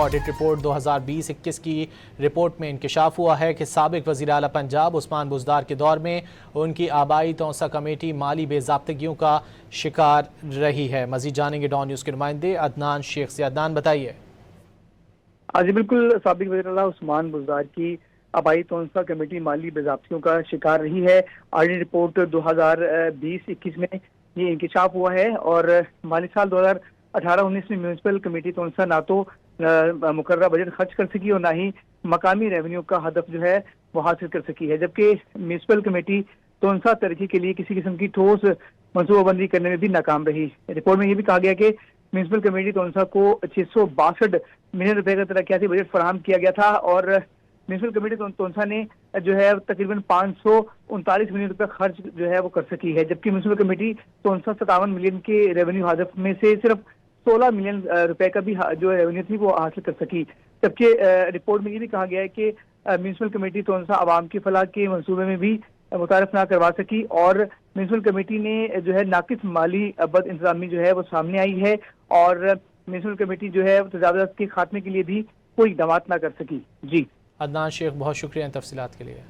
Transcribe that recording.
Audit report 2020-21 کی report میں انکشاف ہوا ہے کہ سابق وزیر اعلیٰ پنجاب عثمان بزدار کے دور میں ان کی آبائی توسیع کمیٹی مالی بے ضابطگیوں کا شکار رہی ہے۔ مزید جانیں گے ڈان نیوز کے نمائندے عدنان شیخ سے۔ عدنان بتائیے۔ جی بالکل، سابق وزیر اعلیٰ عثمان بزدار کی آبائی توسیع کمیٹی مالی بے ضابطگیوں کا شکار رہی ہے۔ آڈٹ رپورٹ 2020-21 میں یہ انکشاف ہوا ہے اور مالی سال 2018-19 میں میونسپل کمیٹی توسیع نہ تو مقررہ بجٹ خرچ کر سکی اور نہ ہی مقامی ریونیو کا ہدف جو ہے وہ حاصل کر سکی ہے، جبکہ میونسپل کمیٹی توسیع ترقی کے لیے کسی قسم کی ٹھوس منصوبہ بندی کرنے میں بھی ناکام رہی۔ رپورٹ میں یہ بھی کہا گیا کہ میونسپل کمیٹی توسیع کو 662 ملین روپے کا ترقیاتی بجٹ فراہم کیا گیا تھا اور میونسپل کمیٹی توسیع نے جو ہے تقریباً 539 ملین روپے خرچ جو ہے وہ کر سکی ہے، جبکہ میونسپل کمیٹی توسیع 57 ملین کے ریونیو ہدف میں سے صرف 16 ملین روپے کا بھی جو ریونیو تھی وہ حاصل کر سکی۔ جبکہ رپورٹ میں یہ بھی کہا گیا ہے کہ میونسپل کمیٹی توسیع عوام کی فلاح کے منصوبے میں بھی متعارف نہ کروا سکی اور میونسپل کمیٹی نے جو ہے ناقص مالی بد انتظامی جو ہے وہ سامنے آئی ہے اور میونسپل کمیٹی جو ہے تجاوزات کے خاتمے کے لیے بھی کوئی اقدامات نہ کر سکی۔ جی عدنان شیخ، بہت شکریہ ان تفصیلات کے لیے۔